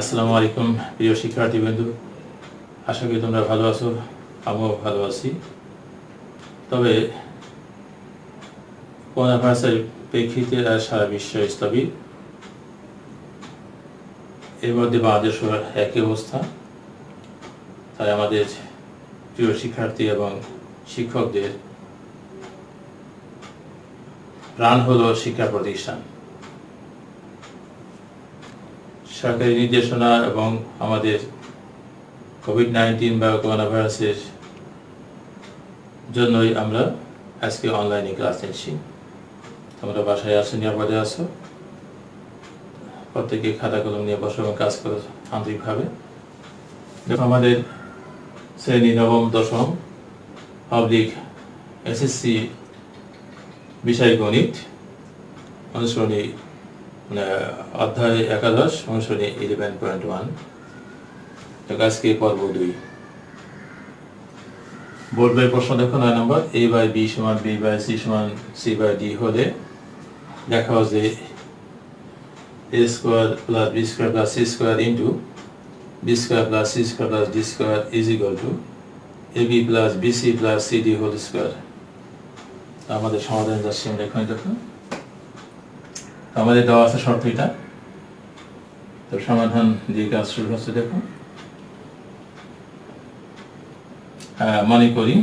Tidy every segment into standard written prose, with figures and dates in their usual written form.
আসসালামু আলাইকুম প্রিয় শিক্ষার্থীবৃন্দ, আশা করি তোমরা ভালো আছো, আমিও ভালো আছি। তবে করোনা ভাইরাসের প্রেক্ষিতে সারা বিশ্ব স্থবির, এর মধ্যে বাংলাদেশও একই অবস্থা। তাই আমাদের প্রিয় শিক্ষার্থী এবং শিক্ষকদের প্রাণ হলো শিক্ষা প্রতিষ্ঠান। সরকারি নির্দেশনা এবং আমাদের কোভিড-19 বা করোনা ভাইরাসের জন্যই আমরা আজকে অনলাইনে ক্লাস নিচ্ছি। তোমরা বাসায় আছো, নিরাপদে আছো, প্রত্যেকে খাতা কলম নিয়ে বসো এবং কাজ করো আন্তরিকভাবে। দেখো, আমাদের শ্রেণী নবম দশম পাবলিক এসএসসি বিষয় গণিত অনুসরণী অধ্যায় 11 অনুসরণী 11.1। আজকে পর্ব 2। বোর্ড বাই প্রশ্ন দেখো 9 নম্বর। a বাই b সমান b বাই c সমান c বাই d হলে দেখা যে a square plus b square plus c square into b square plus c square plus d square is equal to ab plus bc plus cd whole square. আমাদের সমাধান যাচ্ছে আমরা এখানে। দেখো, আমাদের দেওয়া আছে শর্ত এটা, তো সমাধান দিয়ে কাজ শুরু হচ্ছে। দেখো, মনে করি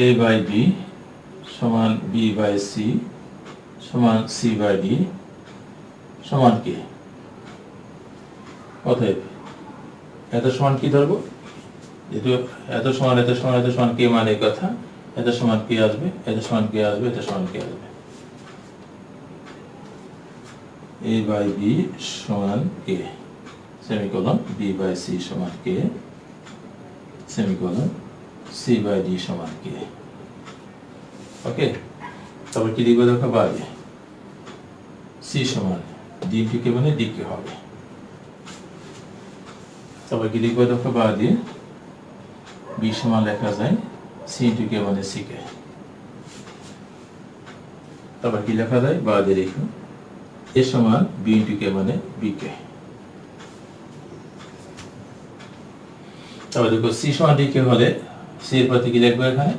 a বাই b সমান b বাই c সমান c বাই d সমান কে। অতএব এত সমান কি ধরবো, যেহেতু এত সমান এত সমান এত সমান কে মানে কথা, এত সমান কে আসবে, এত সমান কে আসবে, এত সমান কে আসবে। a বাই b সমান কে, সেমিকোলন, b বাই c সমান কে, সেমিকোলন, c বাই d সমান কে। ওকে, তারপর কি লিখবো দেখো, বাদে c সমান d ইন্টু কে মানে d কে হবে। তারপর কি লিখবো দেখো, বাদে b সমান লেখা যায় c ইন্টু কে মানে c কে। তারপর কি লেখা যায়, বাদে লিখো a সমান b ইন্টু কে মানে b কে। তারপর দেখো c সমান d কে হলে c এর প্রতি কি লিখবো এখানে,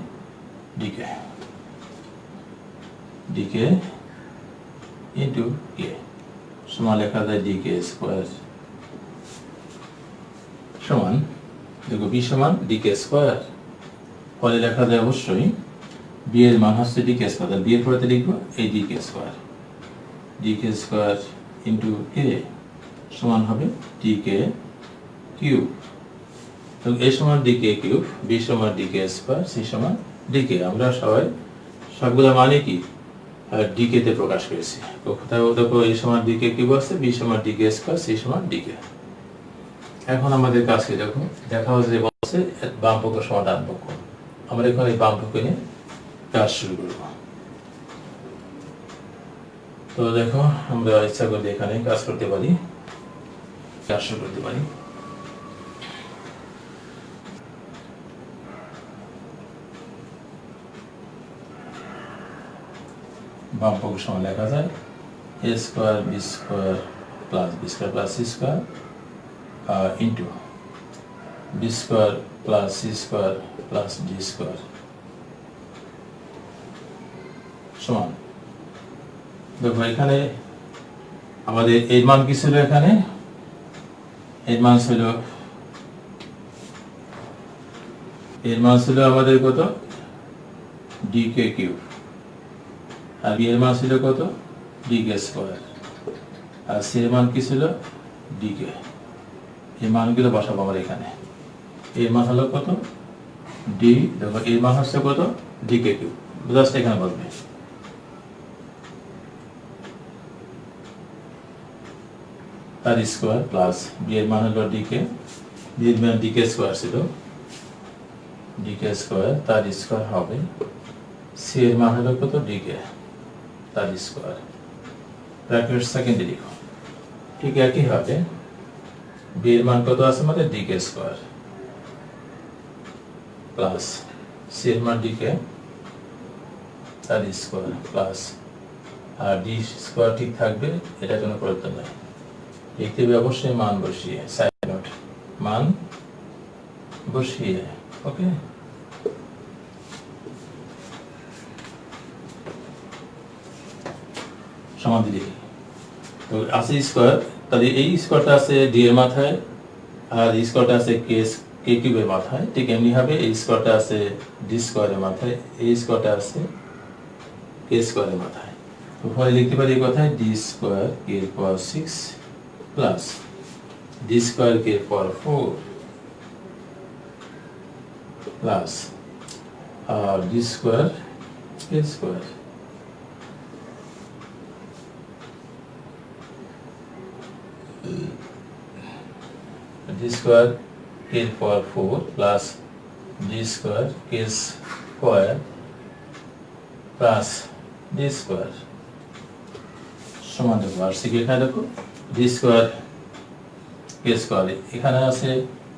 d কে, d কে ইন্টু কে সমান লেখা যায় d কে স্কয়ার সমান, দেখো b সমান d কে স্কয়ার ফলে লেখা যায় অবশ্যই b এর মান হচ্ছে d কে স্কয়ার। b এর পরেতে লিখবো এই d কে স্কয়ার, d কে স্কয়ার ইন্টু কে সমান হবে d কে কিউব। তো a সমান d কে কিউব, b সমান d কে স্কয়ার, c সমান d কে। আমরা সবাই সবগুলো মানে কি d কে তে প্রকাশ করেছি। কোথাও দেখো a সমান d কে কিউব আছে, b সমান d কে স্কয়ার, c সমান d কে। এখন আমাদের কাছে দেখো দেখা হচ্ছে যে বলছে বাম পক্ষ সমান ডান পক্ষ। আমরা এখন এই বাম পক্ষ নিয়ে কাজ শুরু করব। তো দেখো, আমরা ইচ্ছা করলে এখানে কাজ করতে পারি, কাজ শুরু করতে পারি। বাম পক্ষ সমান লেখা যায় a square b square plus b square plus c square into b square plus c square plus d square সমান। দেখো এখানে আমাদের এর মান কি ছিল, এখানে এর মান ছিল আমাদের কত, d কে কিউব, আর b এর মান ছিল কত, d কে স্কয়ার, আর c এর মান কি ছিল, d কে। এই মানগুলো বসাবো আমরা এখানে। এর মান হলো কত, d, দেখো এর মান হচ্ছে কত, d কে কিউব, জাস্ট এখানে বলবে। তার স্কয়ার প্লাস b এর মান হলো d কে, b এর মান d কে স্কয়ার ছিল, d কে স্কয়ার তার স্কয়ার হবে, c এর মান হলো কত, d কে তার স্কয়ার, ব্র্যাকেট সেকেন্ডে লিখো। ঠিক একই হবে b এর মান কত আছে আমাদের, d কে স্কয়ার প্লাস c এর মান d কে তার স্কয়ার প্লাস আর ডি স্কোয়ার ঠিক থাকবে, এটা কোনো পরিবর্তন নাই। লিখতে হবে অবশ্যই মান বসিয়ে, সাইড নোট, মান বসিয়ে। ওকে, সমাধি লিখি। তো আছে স্কোয়ার, তাহলে এই স্কোয়ারটা আছে ডি এর মাথায়, আর এই স্কোয়ারটা আছে কে কিউবের মাথায়। ঠিক এমনি হবে এই স্কোয়ারটা আছে ডি স্কোয়ারের মাথায়, এই স্কোয়ারটা আছে কে স্কোয়ারের মাথায়। তো ফলে লিখতে পারি এই কথায় ডি স্কোয়ার কে এর পাওয়ার 6 প্লাস ডি স্কোয়ার কে এর পাওয়ার 4 প্লাস আর ডি স্কোয়ার কে স্কোয়ার ডি স্কোয়ার কে এর পাওয়ার 4 প্লাস ডি স্কোয়ার কে স্কোয়ার প্লাস ডি স্কোয়ার সমান দেখো। আর সিকে এখানে দেখো ডি স্কোয়ার কে স্কোয়ার, এখানে আছে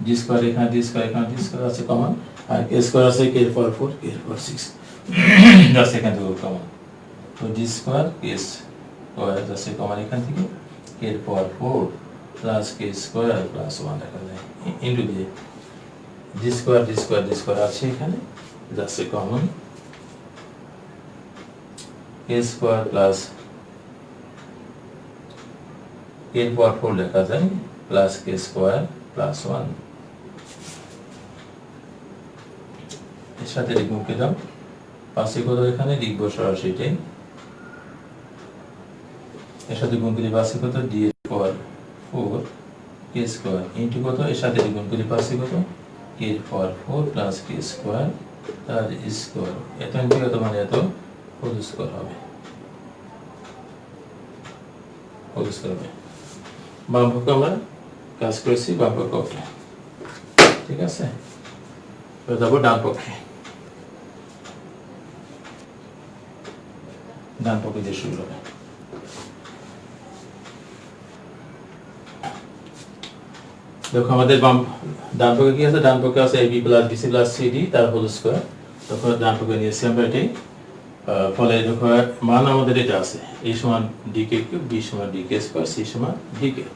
ডি স্কোয়ার, এখানে ডি স্কোয়ার, এখানে ডি স্কোয়ার আছে কমন, আর কে স্কোয়ার আছে কে এর পাওয়ার 4 কে এর পাওয়ার 6 জাস্ট এখান থেকে কমন। তো ডি স্কোয়ার কে স্কোয়ার আছে কমন এখান থেকে, কে এর পাওয়ার 4 প্লাস কে স্কোয়ার প্লাস 1 দেখা যায় ইনটু দিয়ে D square D square D square আছে এখানে জাস্ট কমন, কে স্কোয়ার প্লাস কে এর পাওয়ার 4 লেখা যায় প্লাস কে স্কোয়ার প্লাস 1। এর সাথে লিখবো কে দাও পাশে কত, এখানে লিখবো সরাসরি এটাই, এর সাথে গুণ করি পাশে কত ডি এর পাওয়ার 4 কে স্কোয়ার ইনটু কত, এর সাথে গুণ করি পাশে কত কে এর পাওয়ার 4 প্লাস কে স্কোয়ার তার স্কোয়ার, এত ইনটু কত মানে এত হোল স্কোয়ার হবে, হোল স্কোয়ার হবে। বাম পক্ষে আমরা কাজ করেছি, বাম পক্ষ ওকে, ঠিক আছে। এবার যাবো ডান পক্ষে, ডান পক্ষে দিয়ে শুরু হবে। দেখো আমাদের ডান পক্ষে কি আছে, ডান পক্ষে আছে AB plus BC plus CD তার হোল স্কোয়ার। তখন ডান পক্ষে নিয়েছি আমরা এটাই, ফলে দেখো মান আমাদের এটা আছে, এই সমান ডিকে কিউব, বি সমান ডিকে স্কোয়ার, সি সমান ডিকে।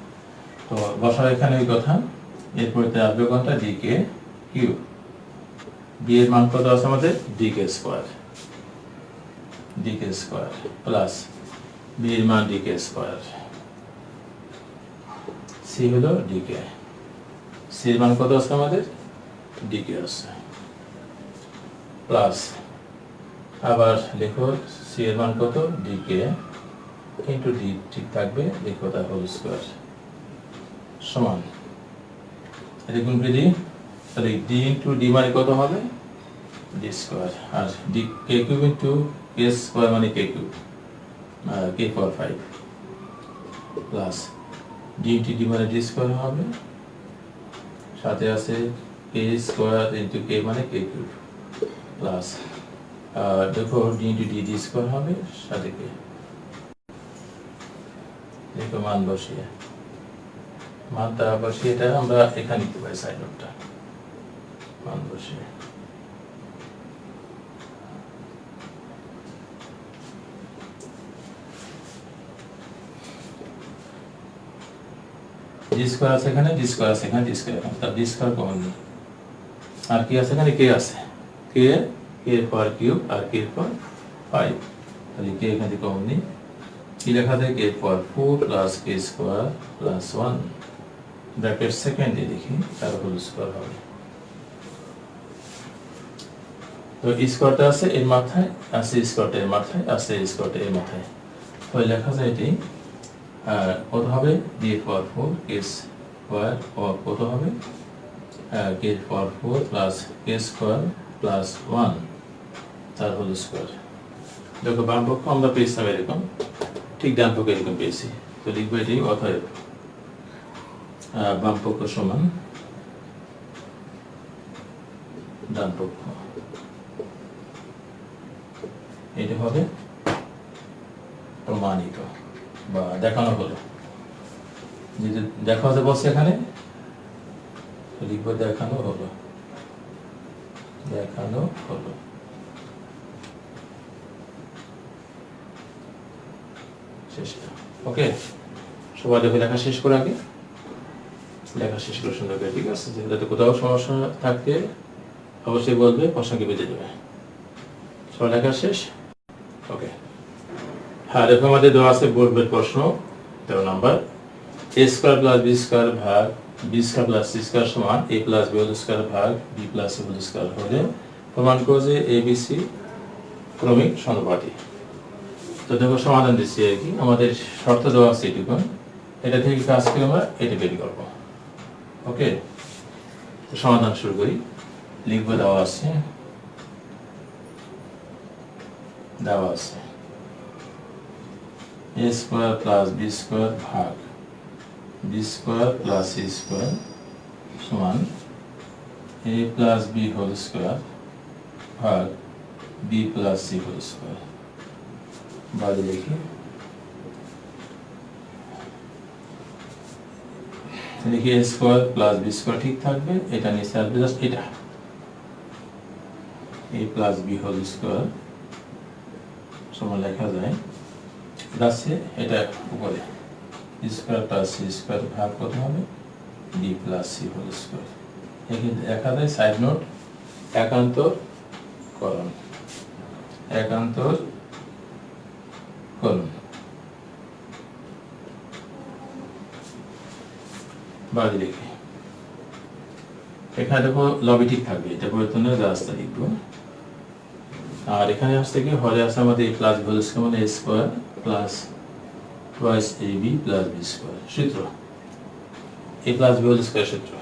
তো বসাও এখানে ওই কথা, এরপরে আসবে কোনটা ডিকে কিউব, বি এর মান কত আছে আমাদের ডিকে স্কোয়ার প্লাস বি এর মান ডিকে স্কোয়ার, সি হলো ডিকে, সি এর মান কত আছে আমাদের ডিকে আছে প্লাস আবার লেখো সি এর মান কত ডিকে ইনটু ডি ঠিক থাকবে, লেখো তার হোল স্কোয়ার সমান এটা গুণ করে দিই, তাহলে ডি ইনটু ডি মানে কত হবে ডি স্কোয়ার, আর ডি কে কিউব ইনটু কে স্কোয়ার মানে কে কিউব কে পাওয়ার 5 প্লাস ডি ইনটু ডি মানে ডি স্কোয়ার হবে, সাথে আছে কে স্কোয়ার ইনটু কে মানে কে কিউব প্লাস দেখো D into D D square হবে, সাথে কে দেখো মান বসিয়ে, মানটা বসিয়ে এটা আমরা এখানে নিতে পারি সাইড নোটটা, মান বসিয়ে ডি স্কোয়ার আছে এখানে, ডি স্কোয়ার আছে এখানে, ডি স্কোয়ার এখানে, তার ডি স্কোয়ার কমন নেই। আর কি আছে এখানে কে আছে, কে কে এর পাওয়ার কিউব আর কে এর পাওয়ার 5, তাহলে কে এখান থেকে কমন নেই, কি লেখা থাকে কে এর পাওয়ার 4 প্লাস কে স্কোয়ার প্লাস 1 ব্র্যাকেট সেকেন্ডে লিখি তার হোল স্কোয়ার হবে। তো স্কোয়ারটা আছে এর মাথায়, আছে স্কোয়ারটা এর মাথায়, আছে স্কোয়ারটা এর মাথায়, তাহলে লেখা যায় এটি কত হবে ডি এর পাওয়ার 4 কে স্কোয়ার কত হবে কে এর পাওয়ার 4 প্লাস কে স্কোয়ার প্লাস 1 তার হোল স্কোয়ার। দেখো বাম পক্ষ আমরা পেয়েছিলাম এরকম, ঠিক ডান পক্ষ এরকম পেয়েছি, তো লিখবো এটি অতএব বাম পক্ষ সমান ডান পক্ষ, এটা হবে প্রমাণিত বা দেখানো হলো, যদি দেখা হতে বসে এখানে লিখবো দেখানো হলো, দেখানো হলো। শেষ। ওকে, সবাই দেখে লেখা শেষ করে আগে লেখা শেষ করে সুন্দর করে, ঠিক আছে? যাতে কোথাও সমস্যা থাকে অবশ্যই বলবে, প্রশ্নকে বেঁধে দেবে। সবাই লেখা শেষ? ওকে। হ্যাঁ, দেখো আমাদের দেওয়া আছে বোর্ডের প্রশ্ন 13 number. a square plus b square ভাগ b square plus c square সমান a plus b whole square ভাগ b plus c whole square হলে প্রমাণ করো যে a b c ক্রমিক সমানুপাতি। তো দেখো সমাধান দিচ্ছি আর কি, আমাদের শর্ত দেওয়া আছে এটুকু, এটা থেকে কাজ করে আমরা এটা বের করব। ওকে, সমাধান শুরু করি। লিখবো দেওয়া আছে a square plus b square ভাগ b square plus c square সমান a plus b whole square ভাগ b plus c whole square. বাদে লিখি, লিখি a square plus b square ঠিক থাকবে, এটা নিচে আসবে জাস্ট এটা a plus b whole square সমান লেখা যায় যাচ্ছে এটা উপরে b square plus c square ভাগ কত হবে b plus c whole square. এখানে দেখা যায় সাইড নোট একান্তরকরণ বাদ লিখি। এখানে দেখো লবি ঠিক থাকবে, এটা পরিবর্তনের রাস্তা লিখবো। আর এখানে আসতে কি হরে আছে আমাদের a plus b whole square মানে a square plus twice ab plus b square সূত্র, a plus b whole square সূত্র।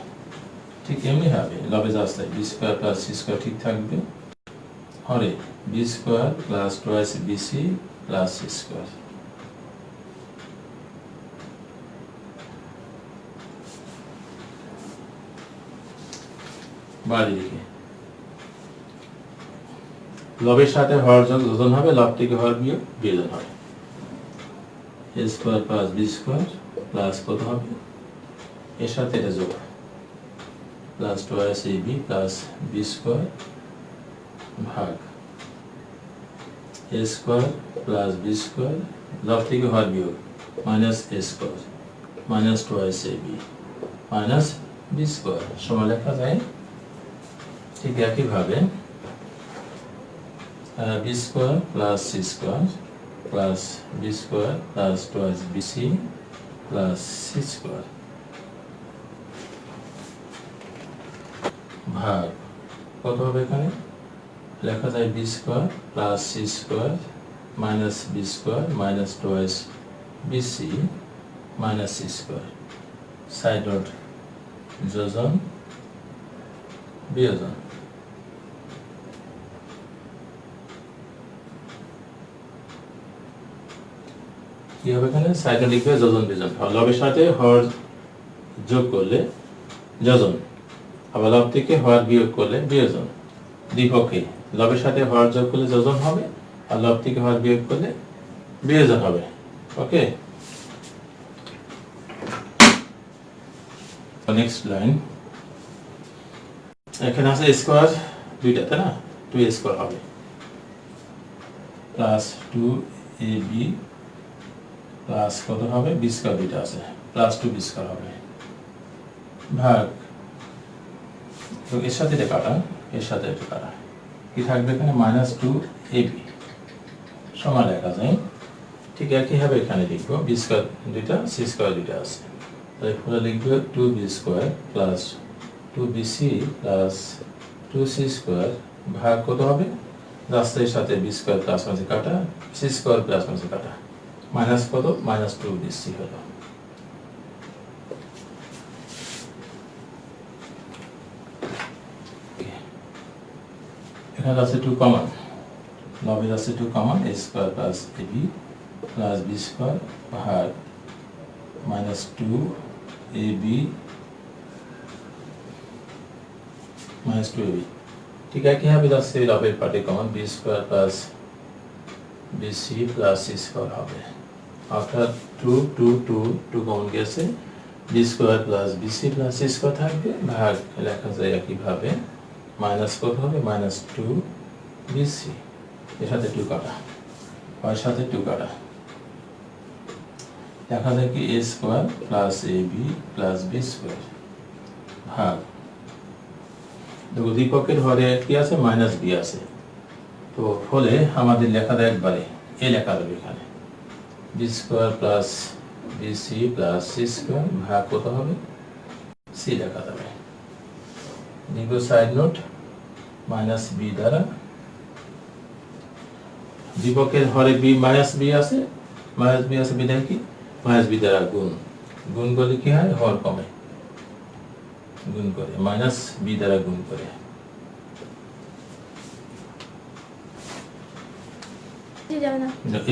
ঠিক এমনি হবে, লবে রাস্তা b square plus c square ঠিক থাকবে, হরে b square plus twice bc plus c square. বাড়ি লিখে লবের সাথে হর যোজন হবে, লব থেকে হর বিয়োগ বিয়োজন হবে। a square plus b square plus কত হবে এর সাথে এটা যোগ plus twice ab plus b square ভাগ a square plus b square লব থেকে হর বিয়োগ minus a square minus twice ab minus b square সমান লেখা যায় ঠিক একইভাবে b square plus c square plus b square plus twice bc plus c square ভাগ কত হবে এখানে লেখা যায় b square plus c square minus b square minus twice bc minus c square. Side note যোজন বিয়োজন। কি হবে এখানে সাইড নোট লিখবে যোজন বিয়োজন, লবের সাথে হর যোগ করলে যোজন, আবার লব থেকে হর বিয়োগ করলে বিয়োজন। দ্বিপক্ষে লবের সাথে হর যোগ করলে যোজন হবে, আর লব থেকে হর বিয়োগ করলে বিয়োজন হবে। ওকে, নেক্সট লাইন। এখানে আছে স্কয়ার দুইটা, তাই না? 2a স্কয়ার হবে প্লাস 2ab প্লাস কত হবে b স্কয়ার দুইটা আছে প্লাস 2b স্কয়ার হবে ভাগ, তো এর সাথে এটা কাটা, এর সাথে এটা কাটা, কি থাকবে এখানে মাইনাস 2ab সমান লেখা যায় ঠিক একইভাবে এখানে লিখবো b স্কয়ার দুইটা c স্কয়ার দুইটা আছে, তাই পুরো লিখবো 2b square plus 2bc plus 2c square ভাগ কত হবে রাস্তার সাথে b স্কয়ার প্লাস মাঝে কাটা c স্কয়ার প্লাস মাঝে কাটা মাইনাস কত মাইনাস 2bc হলো। এখানে আছে 2 কমন, লবের আছে 2 common, a square plus ab plus b square ভাগ মাইনাস 2ab মাইনাস 2ab। ঠিক একইভাবে যাচ্ছে লবের পার্টে common b square plus bc plus c square হবে, অর্থাৎ 2 2 2 2 কমন গেছে, b square plus bc plus c square থাকবে ভাগ লেখা যায় একইভাবে মাইনাস কত হবে মাইনাস 2bc, এর সাথে 2 কাটা, এর সাথে 2 কাটা, লেখা যায় কি a square plus ab plus b square ভাগ দেখো দ্বিপক্ষের হরে কি আছে মাইনাস b আছে, তো ফলে আমাদের লেখা যায় একবারে a লেখা যাবে এখানে b square plus bc plus c square ভাগ কত হবে c লেখা যাবে। লিখব সাইড নোট মাইনাস b দ্বারা দ্বিপক্ষের হরে b মাইনাস b আছে, মাইনাস b আছে বিধায় কি মাইনাস b দ্বারা গুণ, গুণ করলে কি হয় হর কমে, গুণ করে মাইনাস b দ্বারা গুণ করে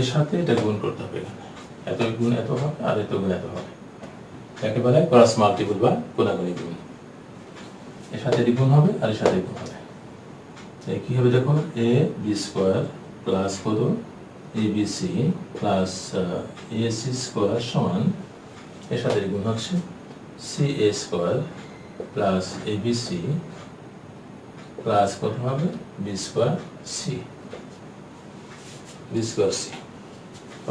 এর সাথে এটা গুণ করতে হবে, এখানে এত গুণ এত হবে আর এত গুণ এত হবে, একেবারে ক্রস মাল্টিপল বা কোনাকুনি গুণ, এর সাথে গুণ হবে আর এর সাথে গুণ হবে। কি হবে দেখো a b স্কয়ার প্লাস কত abc প্লাস ac স্কয়ার সমান এর সাথে গুণ হচ্ছে ca square plus abc plus কত হবে b square c b square c।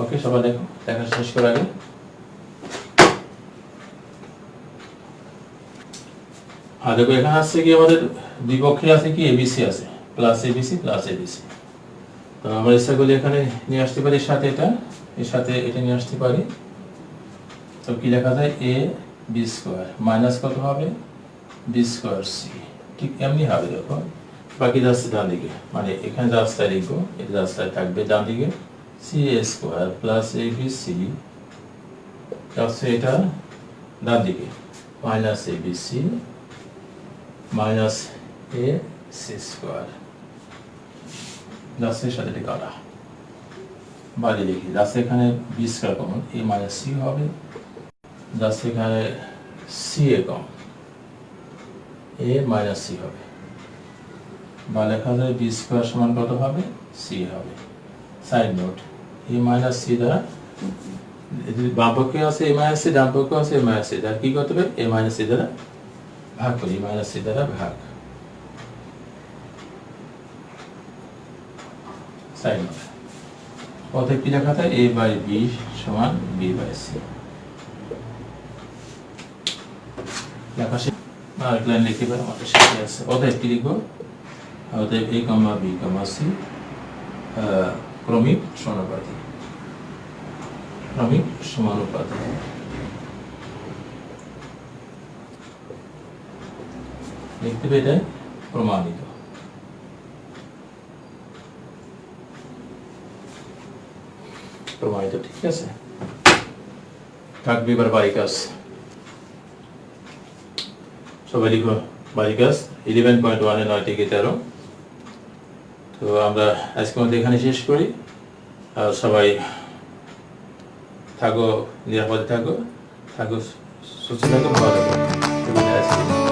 ওকে সবাই দেখো, লেখা শেষ করার আগে দেখো এখানে আছে কি আমাদের দ্বিপক্ষে আছে কি abc আছে প্লাস abc প্লাস abc, তো আমরা ইচ্ছা করলে এখানে নিয়ে আসতে পারি সাথে এটা, এর সাথে এটা নিয়ে আসতে পারি, তো কি লেখা যায় a b স্কয়ার মাইনাস কত হবে b স্কয়ার c, ঠিক এমনি হবে দেখো বাকি যাচ্ছে ডান দিকে, মানে এখানে যা রাস্তায় লিখবো এটা রাস্তায় থাকবে ডান দিকে ca স্কয়ার প্লাস abc যাচ্ছে এটা ডান দিকে minus abc minus ac square যাচ্ছে সাথে এটা কাটা বাড়ি লিখি, যাচ্ছে এখানে b square common a minus c হবে, যাচ্ছে এখানে ca com a minus c হবে, বা লেখা যায় b স্কয়ার সমান কত হবে c হবে। Side note a minus c দ্বারা বাম পক্ষে আছে a মাইনাস c, ডান পক্ষে আছে a মাইনাস c, দ্বারা কি করতে হবে a মাইনাস c দ্বারা ভাগ করি, a মাইনাস c দ্বারা ভাগ। সাইড নোট অতএব কি লেখা থাকে a বাই b সমান b বাই c, লেখা শেষ। আর লাইন লিখতে পারো আমাদের শেষে আছে, অতএব কি লিখবো অতএব a comma b comma c ক্রমিক সমানুপাতি, ক্রমিক সমানুপাতি। লিখতে হবে এটা প্রমাণিত, প্রমাণিত, ঠিক আছে। থাকবে এবার বাড়ি কাজ, সবাই লিখো বাড়ি কাজ 11.1 এর 9 থেকে 13। তো আমরা আজকের মধ্যে এখানে শেষ করি, আর সবাই থাকো নিরাপদে থাকো, সুস্থ থাকো, ভালো থাকো।